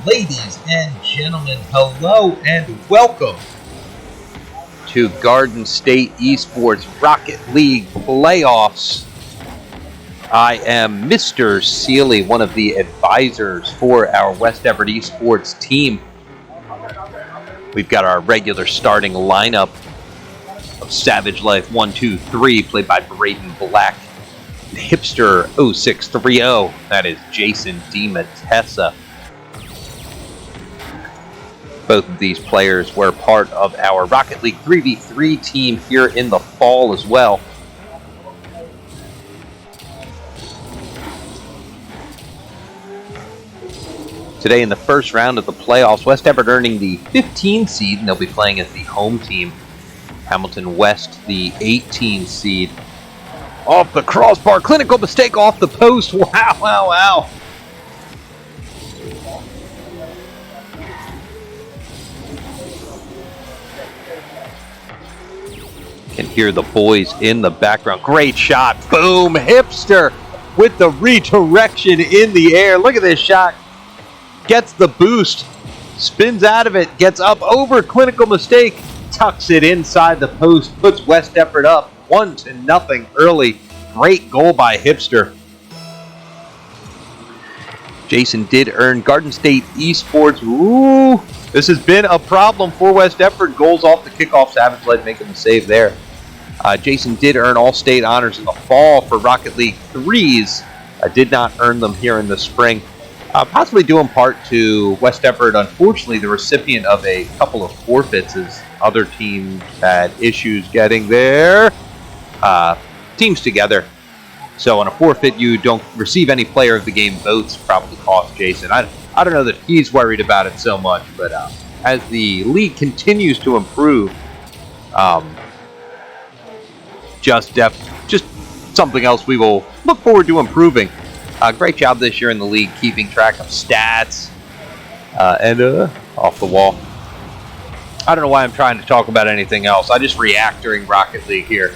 Ladies and gentlemen, hello and welcome to Garden State Esports Rocket League Playoffs. I am Mr. Seeley, one of the advisors for our West Everett Esports team. We've got our regular starting lineup of Savage Life 123, played by Braden Black. Hipster 0630, that is Jason DiMattesa. Both of these players were part of our Rocket League 3v3 team here in the fall as well. Today in the first round of the playoffs, West Everett earning the 15 seed, and they'll be playing as the home team. Hamilton West, the 18 seed. Off the crossbar, clinical mistake off the post. Wow. Can hear the boys in the background. Great shot. Boom. Hipster with the redirection in the air. Look at this shot. Gets the boost. Spins out of it. Gets up over clinical mistake. Tucks it inside the post. Puts West Everett up 1-0 early. Great goal by Hipster. Jason did earn Garden State Esports. Ooh, this has been a problem for West Everett. Goals off the kickoff. Savage Life making the save there. Jason did earn All-State honors in the fall for Rocket League 3s. Did not earn them here in the spring. Possibly due in part to West Everett, unfortunately, the recipient of a couple of forfeits as other teams had issues getting their teams together. So on a forfeit, you don't receive any player of the game votes. Probably cost Jason. I don't know that he's worried about it so much, but as the league continues to improve, just something else we will look forward to improving. Great job this year in the league, keeping track of stats and off the wall. I don't know why I'm trying to talk about anything else. I just react during Rocket League here.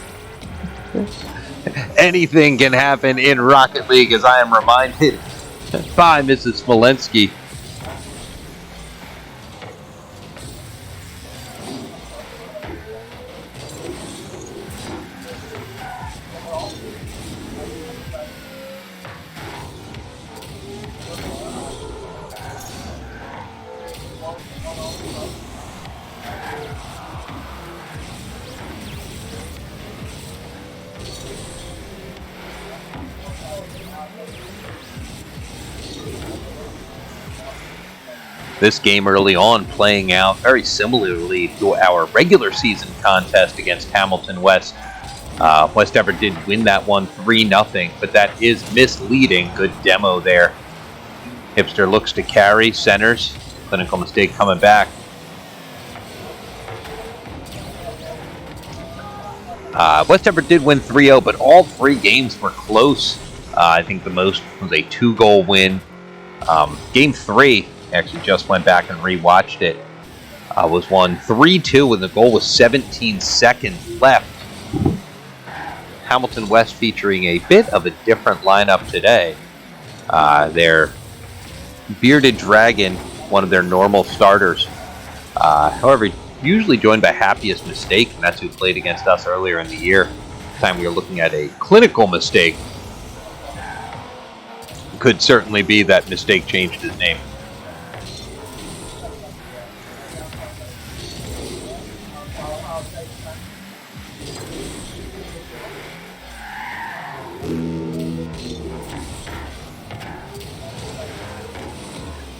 Anything can happen in Rocket League, as I am reminded by Mrs. Smolensky. This game early on playing out very similarly to our regular season contest against Hamilton West. West Everett did win that one 3-0, but that is misleading. Good demo there. Hipster looks to carry, centers. Clinical mistake coming back. West Everett did win 3-0, but all three games were close. I think the most was a 2-goal win. Game 3, actually just went back and rewatched it, was won 3-2 and the goal was 17 seconds left. Hamilton West featuring a bit of a different lineup today. Their Bearded Dragon, one of their normal starters. However, usually joined by Happiest Mistake, and that's who played against us earlier in the year. This time we were looking at a clinical mistake. Could certainly be that Mistake changed his name.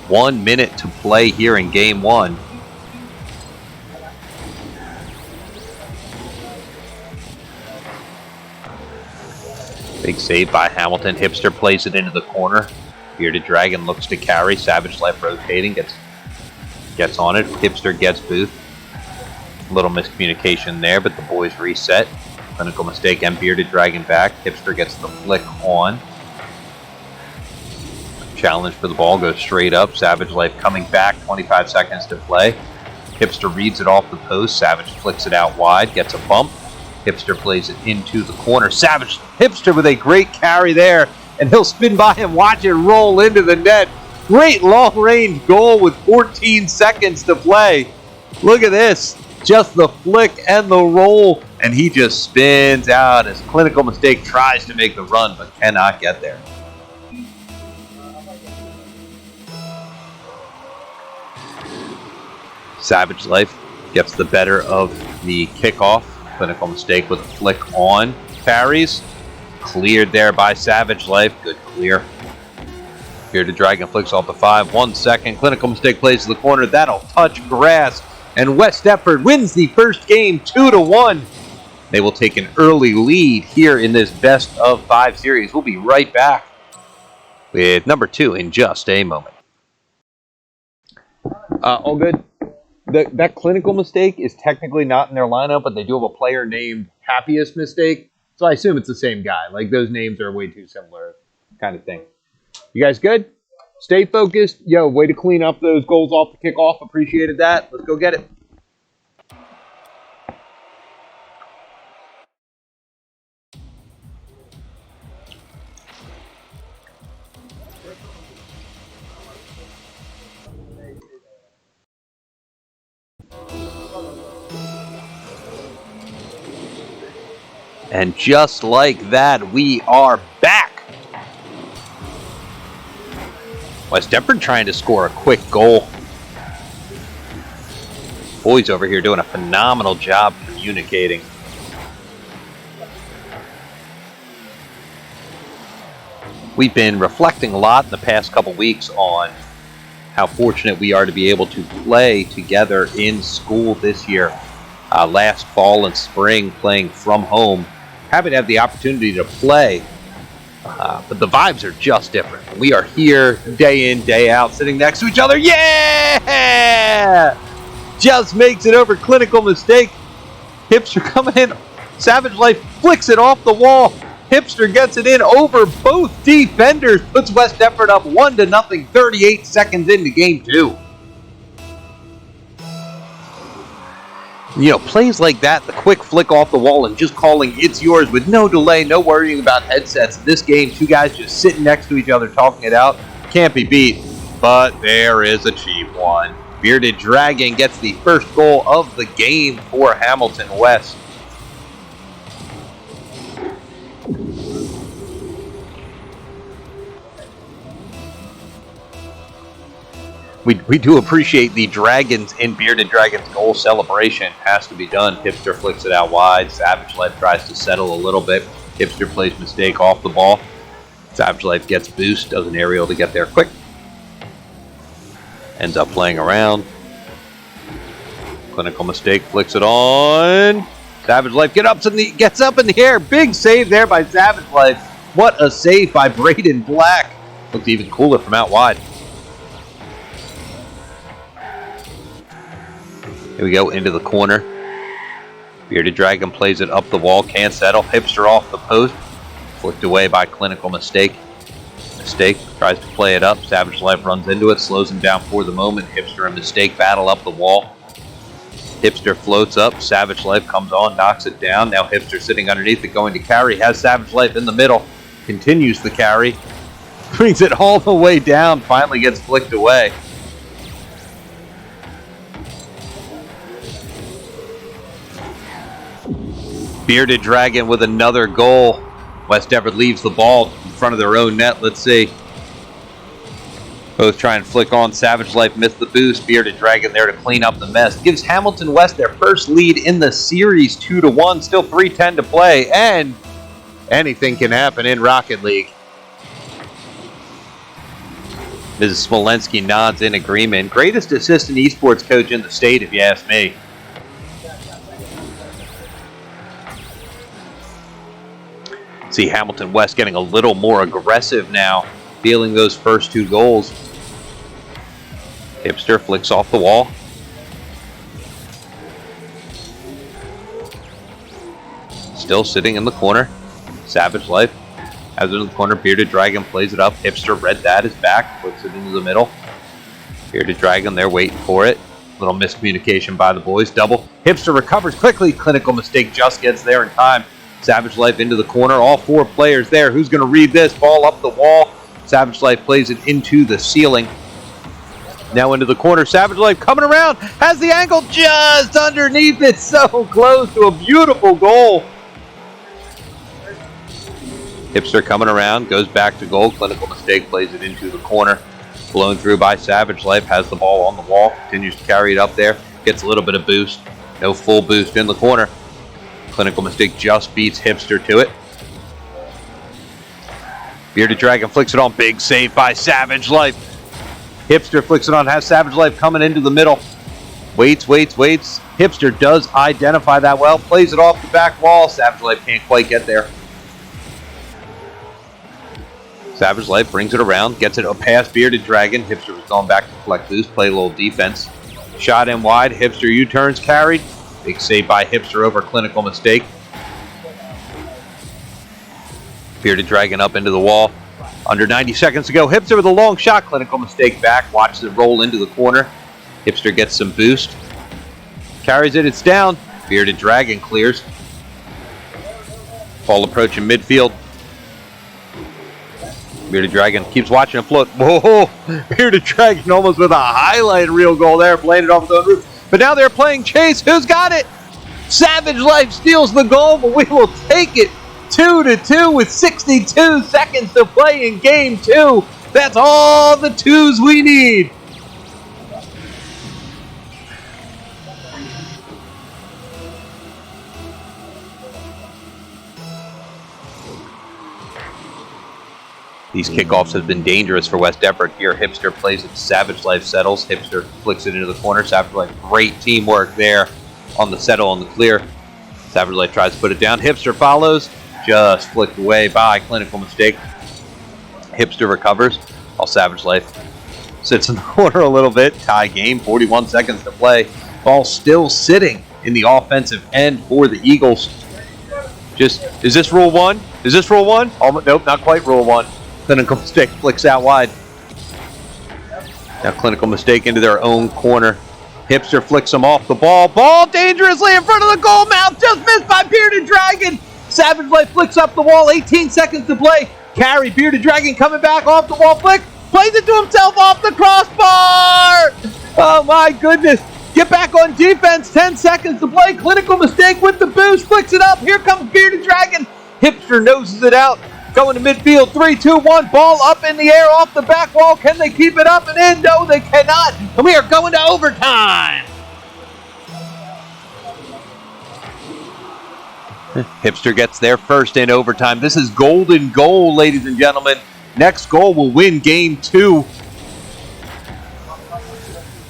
One minute to play here in game one. Big save by Hamilton. Hipster plays it into the corner. Bearded Dragon looks to carry. Savage Life rotating. Gets on it. Hipster gets Booth. A little miscommunication there, but the boys reset. Clinical mistake and Bearded Dragon back. Hipster gets the flick on. Challenge for the ball goes straight up. Savage Life coming back. 25 seconds to play. Hipster reads it off the post. Savage flicks it out wide. Gets a bump. Hipster plays it into the corner. Hipster with a great carry there. And he'll spin by him. Watch it roll into the net. Great long-range goal with 14 seconds to play. Look at this. Just the flick and the roll. And he just spins out as Clinical Mistake tries to make the run but cannot get there. Savage Life gets the better of the kickoff. Clinical Mistake with a flick on. Parries. Cleared there by Savage Life. Good clear. Bearded Dragon flicks off the 5. 1 second. Clinical Mistake plays to the corner. That'll touch grass. And West Deptford wins the first game 2-1. They will take an early lead here in this best of 5 series. We'll be right back with number 2 in just a moment. All good. That Clinical Mistake is technically not in their lineup, but they do have a player named Happiest Mistake. So I assume it's the same guy. Like, those names are way too similar kind of thing. You guys good? Stay focused. Yo, way to clean up those goals off the kickoff. Appreciated that. Let's go get it. And just like that, we are back. West Deptford trying to score a quick goal. Boys over here doing a phenomenal job communicating. We've been reflecting a lot in the past couple weeks on how fortunate we are to be able to play together in school this year. Last fall and spring, playing from home. Happy to have the opportunity to play, but the vibes are just different. We are here day in, day out, sitting next to each other. Yeah! Just makes it over. Clinical Mistake. Hipster coming in. Savage Life flicks it off the wall. Hipster gets it in over both defenders. Puts West Deptford up 1-0, 38 seconds into game 2. You know, plays like that, the quick flick off the wall and just calling it's yours with no delay, no worrying about headsets. This game, two guys just sitting next to each other talking it out. Can't be beat, but there is a cheap one. Bearded Dragon gets the first goal of the game for Hamilton West. We do appreciate the Dragons in Bearded Dragon's goal celebration. Has to be done. Hipster flicks it out wide. Savage Life tries to settle a little bit. Hipster plays Mistake off the ball. Savage Life gets boost. Does an aerial to get there quick. Ends up playing around. Clinical Mistake flicks it on. Savage Life gets up in the air. Big save there by Savage Life. What a save by Braden Black. Looked even cooler from out wide. Here we go, into the corner. Bearded Dragon plays it up the wall, can't settle. Hipster off the post. Flicked away by Clinical Mistake. Mistake tries to play it up. Savage Life runs into it, slows him down for the moment. Hipster and Mistake battle up the wall. Hipster floats up. Savage Life comes on, knocks it down. Now Hipster sitting underneath it, going to carry. Has Savage Life in the middle. Continues the carry. Brings it all the way down. Finally gets flicked away. Bearded Dragon with another goal. West Deptford leaves the ball in front of their own net. Let's see. Both try and flick on. Savage Life missed the boost. Bearded Dragon there to clean up the mess. Gives Hamilton West their first lead in the series, 2-1. Still 3:10 to play, and anything can happen in Rocket League. Mrs. Smolensky nods in agreement. Greatest assistant esports coach in the state, if you ask me. See Hamilton West getting a little more aggressive now, feeling those first two goals. Hipster flicks off the wall. Still sitting in the corner. Savage Life has it in the corner. Bearded Dragon plays it up. Hipster read that, is back, puts it into the middle. Bearded Dragon there waiting for it. Little miscommunication by the boys. Double. Hipster recovers quickly. Clinical Mistake just gets there in time. Savage Life into the corner. All four players there. Who's going to read this? Ball up the wall. Savage Life plays it into the ceiling. Now into the corner, Savage Life coming around, has the angle just underneath it, so close to a beautiful goal. Hipster coming around, goes back to goal, clinical mistake, plays it into the corner. Blown through by Savage Life, has the ball on the wall, continues to carry it up there, gets a little bit of boost, no full boost in the corner. Clinical mistake just beats Hipster to it. Bearded Dragon flicks it on, big save by Savage Life. Hipster flicks it on, has Savage Life coming into the middle. Waits. Hipster does identify that well, plays it off the back wall. Savage Life can't quite get there. Savage Life brings it around, gets it past Bearded Dragon. Hipster was going back to collect boost, play a little defense. Shot in wide, Hipster U-turns carried. Big save by Hipster over clinical mistake. Bearded Dragon up into the wall. Under 90 seconds to go. Hipster with a long shot. Clinical mistake back. Watches it roll into the corner. Hipster gets some boost. Carries it. It's down. Bearded Dragon clears. Ball approaching midfield. Bearded Dragon keeps watching it float. Whoa! Bearded Dragon almost with a highlight reel goal there. Playing it off his own roof. But now they're playing chase. Who's got it? Savage Life steals the goal, but we will take it. 2-2 with 62 seconds to play in game 2. That's all the twos we need. These kickoffs have been dangerous for West Deptford. Here, Hipster plays it. Savage Life settles. Hipster flicks it into the corner. Savage Life, great teamwork there on the settle, on the clear. Savage Life tries to put it down. Hipster follows. Just flicked away by clinical mistake. Hipster recovers. All Savage Life sits in the corner a little bit. Tie game, 41 seconds to play. Ball still sitting in the offensive end for the Eagles. Is this rule 1? Is this rule 1? Nope, not quite rule 1. Clinical mistake flicks out wide. Now clinical mistake into their own corner. Hipster flicks them off the ball. Ball dangerously in front of the goal mouth. Just missed by Bearded Dragon. Savage Life flicks up the wall, 18 seconds to play. Carry, Bearded Dragon coming back off the wall, flick, plays it to himself off the crossbar! Oh my goodness. Get back on defense, 10 seconds to play. Clinical mistake with the boost, flicks it up. Here comes Bearded Dragon. Hipster noses it out. Going to midfield, 3-2-1, ball up in the air off the back wall. Can they keep it up and in? No, they cannot. And we are going to overtime. Hipster gets there first in overtime. This is golden goal, ladies and gentlemen. Next goal will win game 2.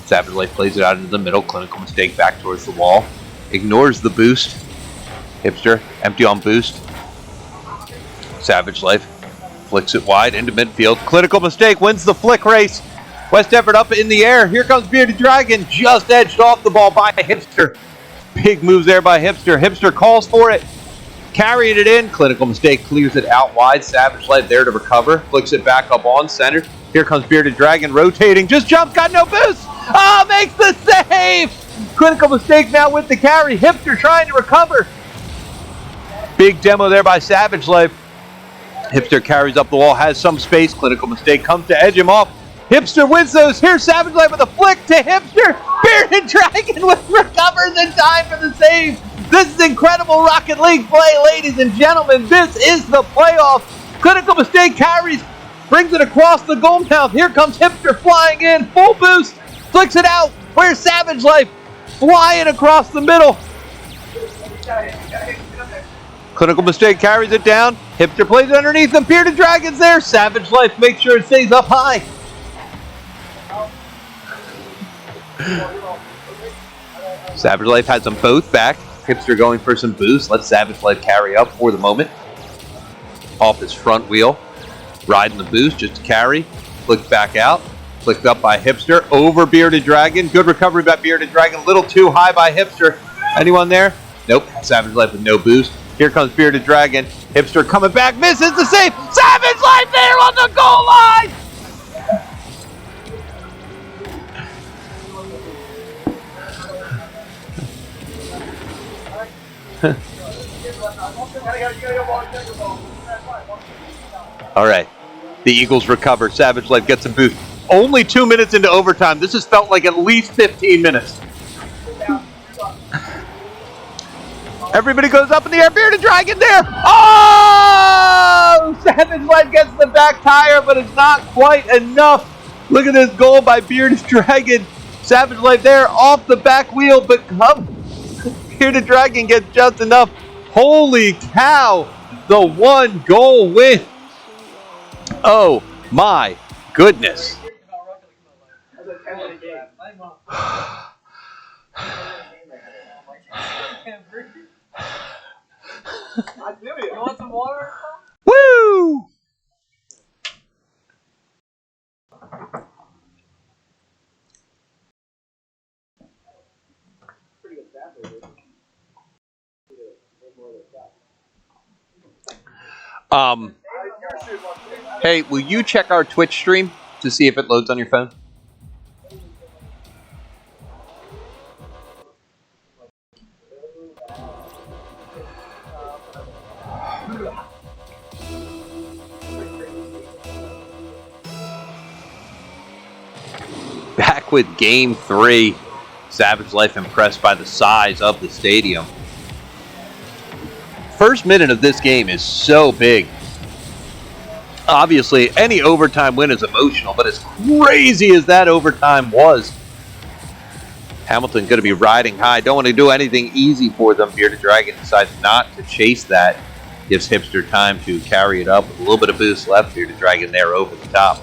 Savage Life plays it out into the middle. Clinical mistake back towards the wall. Ignores the boost. Hipster, empty on boost. Savage Life flicks it wide into midfield. Clinical mistake wins the flick race. West Deptford up in the air. Here comes Bearded Dragon. Just edged off the ball by Hipster. Big moves there by Hipster. Hipster calls for it. Carrying it in. Clinical mistake clears it out wide. Savage Life there to recover. Flicks it back up on center. Here comes Bearded Dragon rotating. Just jumps. Got no boost. Oh, makes the save. Clinical mistake now with the carry. Hipster trying to recover. Big demo there by Savage Life. Hipster carries up the wall. Has some space. Clinical mistake comes to edge him off. Hipster wins those. Here's Savage Life with a flick to Hipster. Bearded Dragon recovers in time for the save. This is incredible Rocket League play, ladies and gentlemen. This is the playoff. Clinical mistake carries, brings it across the goal mouth. Here comes Hipster flying in, full boost, flicks it out. Where's Savage Life? Flying across the middle. Clinical mistake carries it down. Hipster plays it underneath him. Bearded Dragon's there. Savage Life makes sure it stays up high. Savage Life has them both back. Hipster going for some boost. Let Savage Life carry up for the moment. Off his front wheel. Riding the boost just to carry. Flicked back out. Flicked up by Hipster. Over Bearded Dragon. Good recovery by Bearded Dragon. A little too high by Hipster. Anyone there? Nope. Savage Life with no boost. Here comes Bearded Dragon. Hipster coming back. Misses the save. Savage Life there on the goal line. All right. The Eagles recover. Savage Life gets a boost. Only 2 minutes into overtime. This has felt like at least 15 minutes. Everybody goes up in the air. Bearded Dragon there. Oh! Savage Life gets the back tire, but it's not quite enough. Look at this goal by Bearded Dragon. Savage Life there off the back wheel, but Bearded Dragon gets just enough. Holy cow! The 1-goal win. Oh my goodness. You want some water? Woo! Hey, will you check our Twitch stream to see if it loads on your phone? Back with Game 3. Savage Life impressed by the size of the stadium. First minute of this game is so big. Obviously, any overtime win is emotional, but as crazy as that overtime was, Hamilton going to be riding high. Don't want to do anything easy for them. Bearded Dragon decides not to chase that. Gives Hipster time to carry it up with a little bit of boost left. Bearded Dragon there over the top.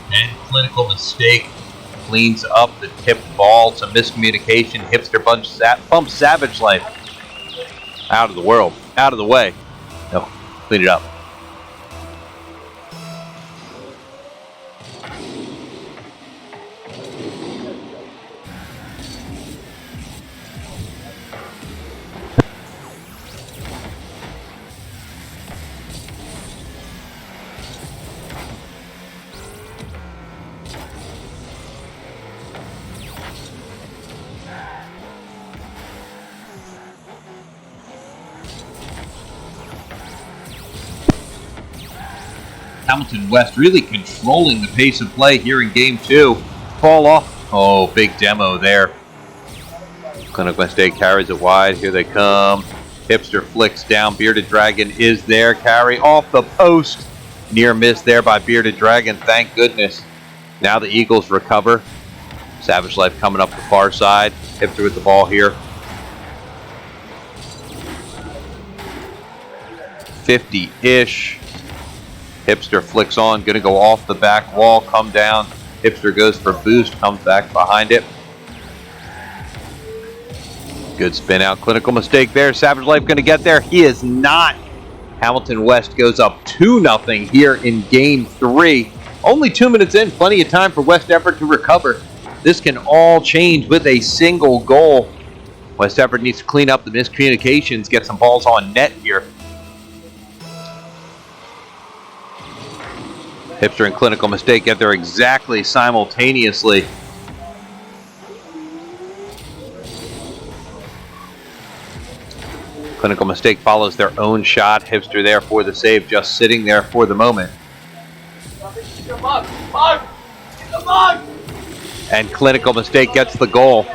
And clinical mistake cleans up the tipped ball. Some miscommunication. Hipster bumps Savage Life out of the world. Out of the way. No, clean it up. Hamilton West really controlling the pace of play here in Game 2. Fall off. Oh, big demo there. Clinical Mistake carries it wide. Here they come. Hipster flicks down. Bearded Dragon is there. Carry off the post. Near miss there by Bearded Dragon. Thank goodness. Now the Eagles recover. Savage Life coming up the far side. Hipster with the ball here. 50-ish. Hipster flicks on, gonna go off the back wall, come down. Hipster goes for boost, comes back behind it. Good spin out, clinical mistake there. Savage Life gonna get there. He is not. Hamilton West goes up 2-0 here in Game 3. Only 2 minutes in, plenty of time for West Effort to recover. This can all change with a single goal. West Effort needs to clean up the miscommunications, get some balls on net here. Hipster and clinical mistake get there exactly simultaneously. Clinical mistake follows their own shot. Hipster there for the save, just sitting there for the moment. And clinical mistake gets the goal.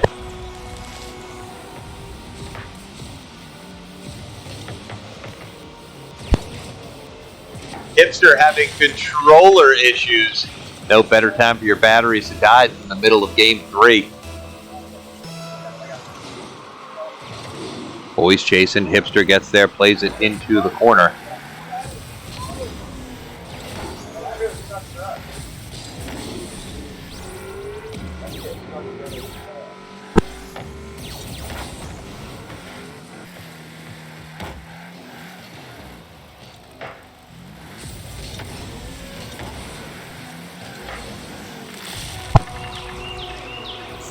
Hipster having controller issues. No better time for your batteries to die than in the middle of Game 3. Boys chasing. Hipster gets there, plays it into the corner.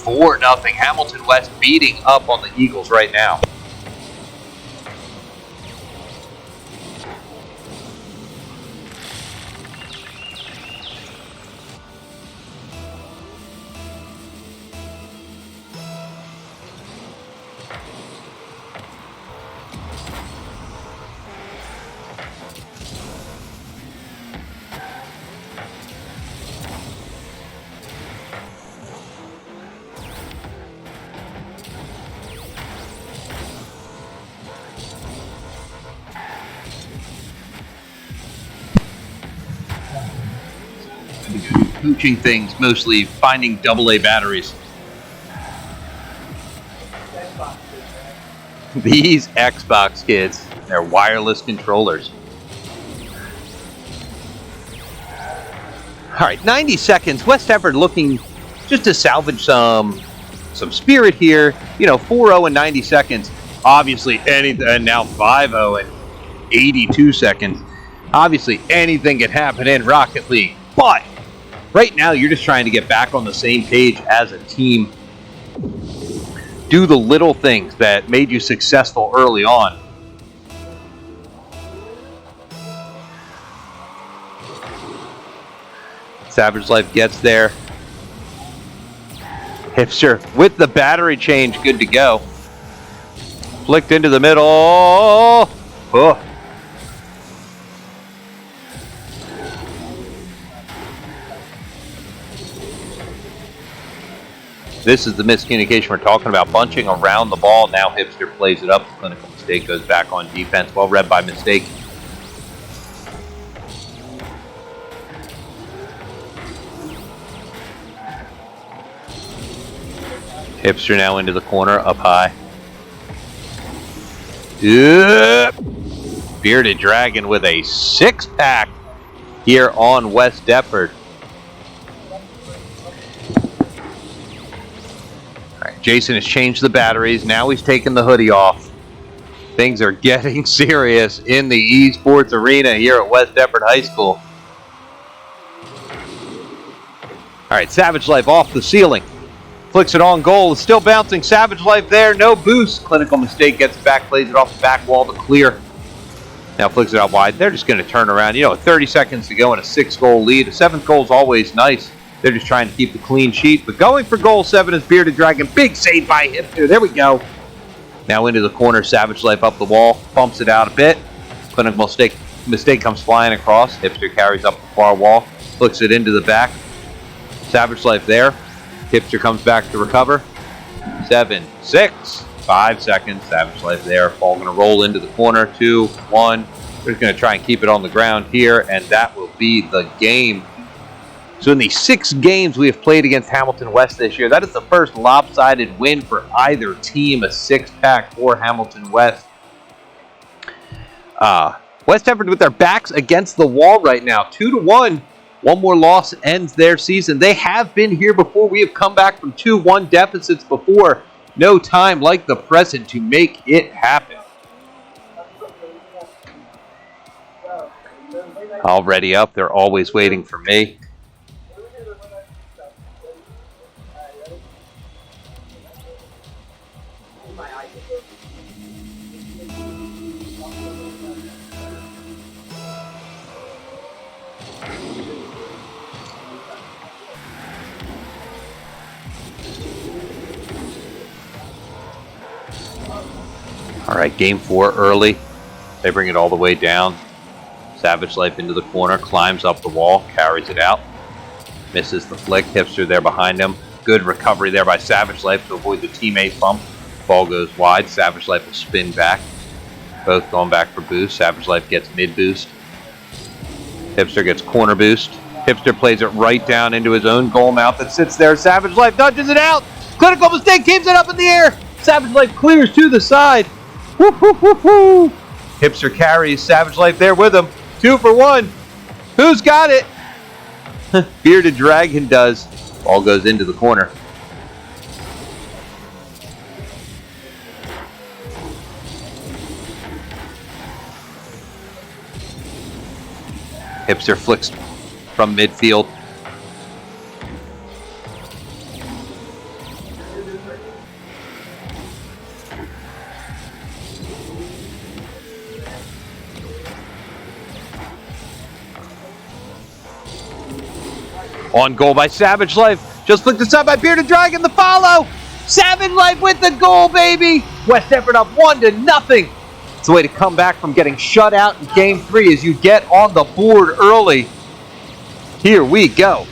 4-0. Hamilton West beating up on the Eagles right now. Coaching things, mostly finding AA batteries. These Xbox kids, they're wireless controllers. All right, 90 seconds. West Effort looking just to salvage some spirit here. 4-0 in 90 seconds. Obviously, anything, and now 5-0 in 82 seconds. Obviously, anything can happen in Rocket League, but right now, you're just trying to get back on the same page as a team. Do the little things that made you successful early on. Savage Life gets there. Hipster with the battery change, good to go. Flicked into the middle. Oh. This is the miscommunication we're talking about. Bunching around the ball. Now Hipster plays it up. The clinical mistake goes back on defense. Well read by Mistake. Hipster now into the corner, up high. Bearded Dragon with a 6-pack here on West Deptford. Jason has changed the batteries. Now he's taken the hoodie off. Things are getting serious in the esports arena here at West Deptford High School. All right, Savage Life off the ceiling. Flicks it on goal. It's still bouncing. Savage Life there. No boost. Clinical mistake. Gets it back. Plays it off the back wall to clear. Now flicks it out wide. They're just going to turn around. 30 seconds to go in a 6-goal lead. A 7th goal is always nice. They're just trying to keep the clean sheet. But going for goal 7 is Bearded Dragon. Big save by Hipster. There we go. Now into the corner. Savage Life up the wall. Bumps it out a bit. Clinical mistake comes flying across. Hipster carries up the far wall. Flicks it into the back. Savage Life there. Hipster comes back to recover. 7, 6, 5 seconds. Savage Life there. Ball going to roll into the corner. 2, 1. They're going to try and keep it on the ground here. And that will be the game. So in the 6 games we have played against Hamilton West this year, that is the first lopsided win for either team, a 6-pack for Hamilton West. West Deptford with their backs against the wall right now, 2-1. One more loss ends their season. They have been here before. We have come back from 2-1 deficits before. No time like the present to make it happen. Already up. They're always waiting for me. All right, game 4 early. They bring it all the way down. Savage Life into the corner, climbs up the wall, carries it out. Misses the flick. Hipster there behind him. Good recovery there by Savage Life to avoid the teammate bump. Ball goes wide. Savage Life will spin back. Both going back for boost. Savage Life gets mid boost. Hipster gets corner boost. Hipster plays it right down into his own goal mouth that sits there. Savage Life dodges it out. Clinical mistake keeps it up in the air. Savage Life clears to the side. Woo, woo, woo, woo. Hipster carries. Savage Life there with him. 2 for 1. Who's got it? Bearded Dragon does. Ball goes into the corner. Hipster flicks from midfield. On goal by Savage Life. Just flicked aside by Bearded Dragon. The follow. Savage Life with the goal, baby. West Effort up 1-0. It's a way to come back from getting shut out in Game 3 as you get on the board early. Here we go.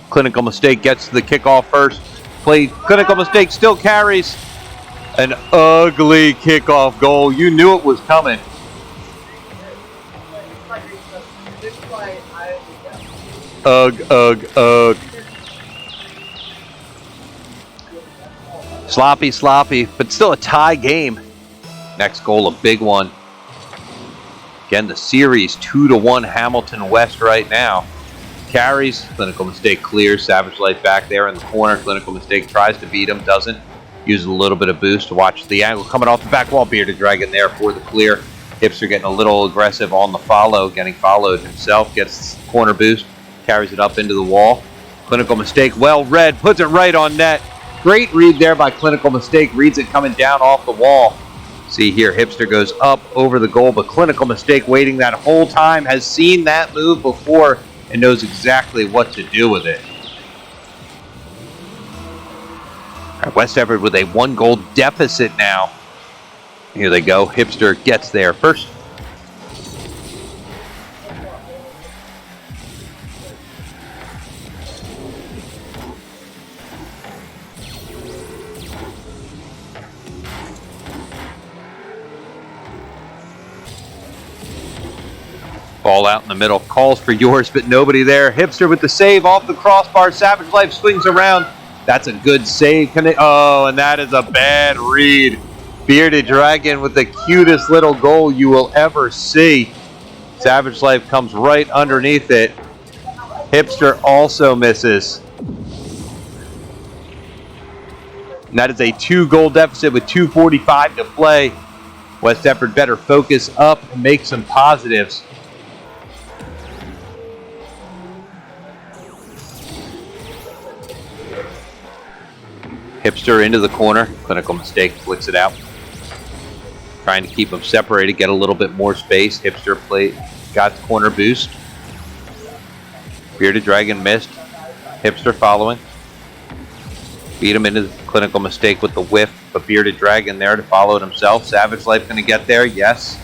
Clinical Mistake gets to the kickoff first. Clinical Mistake still carries. An ugly kickoff goal. You knew it was coming. Ugh, ugh, ugh. Sloppy, but still a tie game. Next goal, a big one. Again, the series 2-1 Hamilton West right now. Carries, Clinical Mistake clears. Savage Life back there in the corner. Clinical Mistake tries to beat him, doesn't. Uses a little bit of boost to watch the angle coming off the back wall. Bearded Dragon there for the clear. Hipster getting a little aggressive on the follow, getting followed himself. Gets corner boost, carries it up into the wall. Clinical Mistake, well read, puts it right on net. Great read there by Clinical Mistake. Reads it coming down off the wall. See here, Hipster goes up over the goal, but Clinical Mistake waiting that whole time, has seen that move before and knows exactly what to do with it. All right, West Effort with a 1-goal deficit now. Here they go. Hipster gets there first. Ball out in the middle, calls for yours, but nobody there. Hipster with the save off the crossbar. Savage Life swings around. That's a good save. Oh, and that is a bad read. Bearded Dragon with the cutest little goal you will ever see. Savage Life comes right underneath it. Hipster also misses. And that is a 2-goal deficit with 2:45 to play. West Effort better focus up and make some positives. Hipster into the corner. Clinical Mistake flicks it out. Trying to keep them separated, get a little bit more space. Hipster got the corner boost. Bearded Dragon missed. Hipster following. Beat him into the Clinical Mistake with the whiff, but Bearded Dragon there to follow it himself. Savage Life going to get there, yes.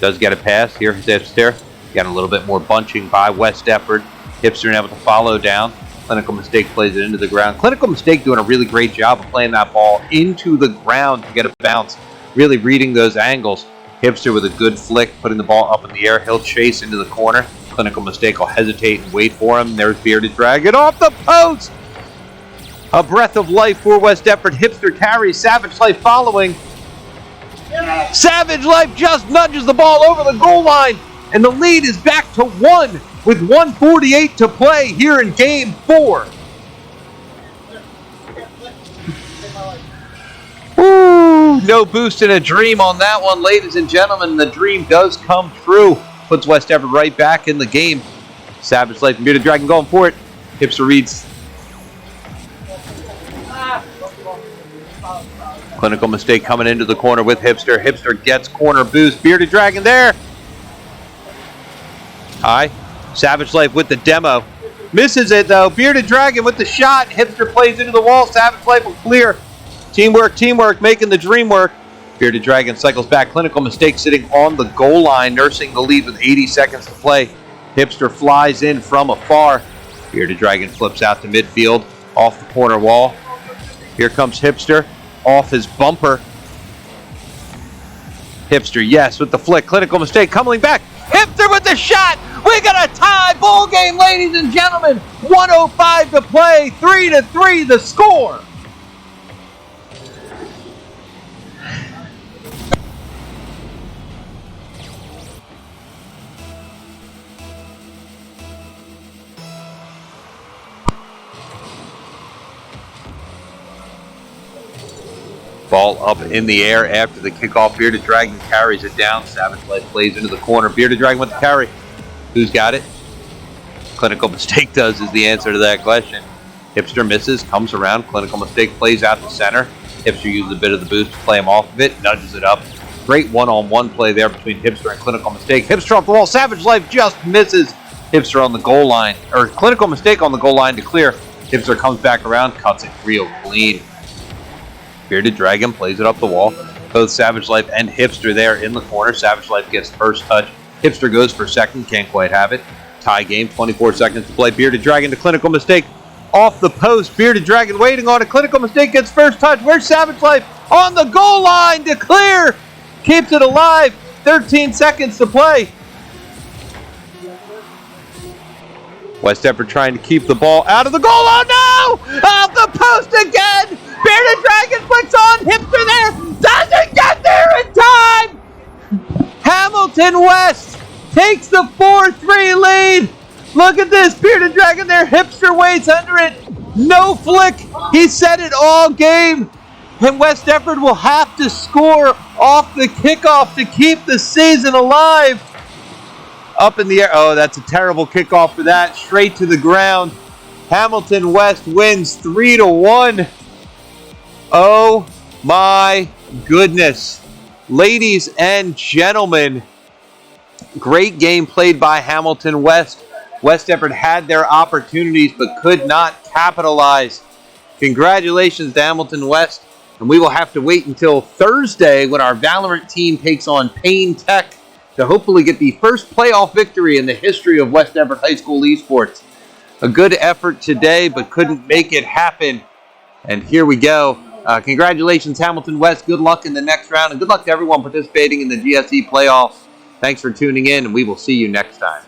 Does get a pass. Here's Hipster. Got a little bit more bunching by West Effort. Hipster able to follow down. Clinical Mistake plays it into the ground. Clinical Mistake doing a really great job of playing that ball into the ground to get a bounce. Really reading those angles. Hipster with a good flick, putting the ball up in the air. He'll chase into the corner. Clinical Mistake will hesitate and wait for him. There's Bearded Dragon off the post. A breath of life for West Effort. Hipster carries. Savage Life following. Savage Life just nudges the ball over the goal line. And the lead is back to 1 with 1:48 to play here in Game 4. Woo! No boost in a dream on that one, ladies and gentlemen. The dream does come true. Puts West Effort right back in the game. Savage Life and Bearded Dragon going for it. Hipster reads. Clinical Mistake coming into the corner with Hipster. Hipster gets corner boost. Bearded Dragon there. High. Savage Life with the demo. Misses it though. Bearded Dragon with the shot. Hipster plays into the wall. Savage Life will clear. Teamwork, making the dream work. Bearded Dragon cycles back. Clinical Mistake sitting on the goal line, nursing the lead with 80 seconds to play. Hipster flies in from afar. Bearded Dragon flips out to midfield, off the corner wall. Here comes Hipster, off his bumper. Hipster, yes, with the flick. Clinical Mistake coming back. Hipster with the shot. We got a tie ball game, ladies and gentlemen. 1:05 to play. 3-3 the score. Ball up in the air after the kickoff. Bearded Dragon carries it down. Savage Life plays into the corner. Bearded Dragon with the carry. Who's got it? Clinical Mistake does is the answer to that question. Hipster misses, comes around. Clinical Mistake plays out to center. Hipster uses a bit of the boost to play him off of it, nudges it up. Great one-on-one play there between Hipster and Clinical Mistake. Hipster off the wall. Savage Life just misses Hipster on the goal line. Or Clinical Mistake on the goal line to clear. Hipster comes back around, cuts it real clean. Bearded Dragon plays it up the wall. Both Savage Life and Hipster there in the corner. Savage Life gets first touch. Hipster goes for second. Can't quite have it. Tie game. 24 seconds to play. Bearded Dragon to Clinical Mistake. Off the post. Bearded Dragon waiting on a Clinical Mistake. Gets first touch. Where's Savage Life? On the goal line to clear. Keeps it alive. 13 seconds to play. West Effort trying to keep the ball out of the goal. Oh no! Off the post again! Bearded Dragon flicks on. Hipster there. Doesn't get there in time! Hamilton West takes the 4-3 lead. Look at this. Bearded Dragon there. Hipster waits under it. No flick. He said it all game. And West Effort will have to score off the kickoff to keep the season alive. Up in the air. Oh, that's a terrible kickoff for that. Straight to the ground. Hamilton West wins 3-1. Oh my goodness. Ladies and gentlemen, great game played by Hamilton West. West Effort had their opportunities but could not capitalize. Congratulations to Hamilton West. And we will have to wait until Thursday when our Valorant team takes on Payne Tech to hopefully get the first playoff victory in the history of West Effort High School esports. A good effort today, but couldn't make it happen. And here we go. Congratulations, Hamilton West. Good luck in the next round, and good luck to everyone participating in the GSE playoffs. Thanks for tuning in, and we will see you next time.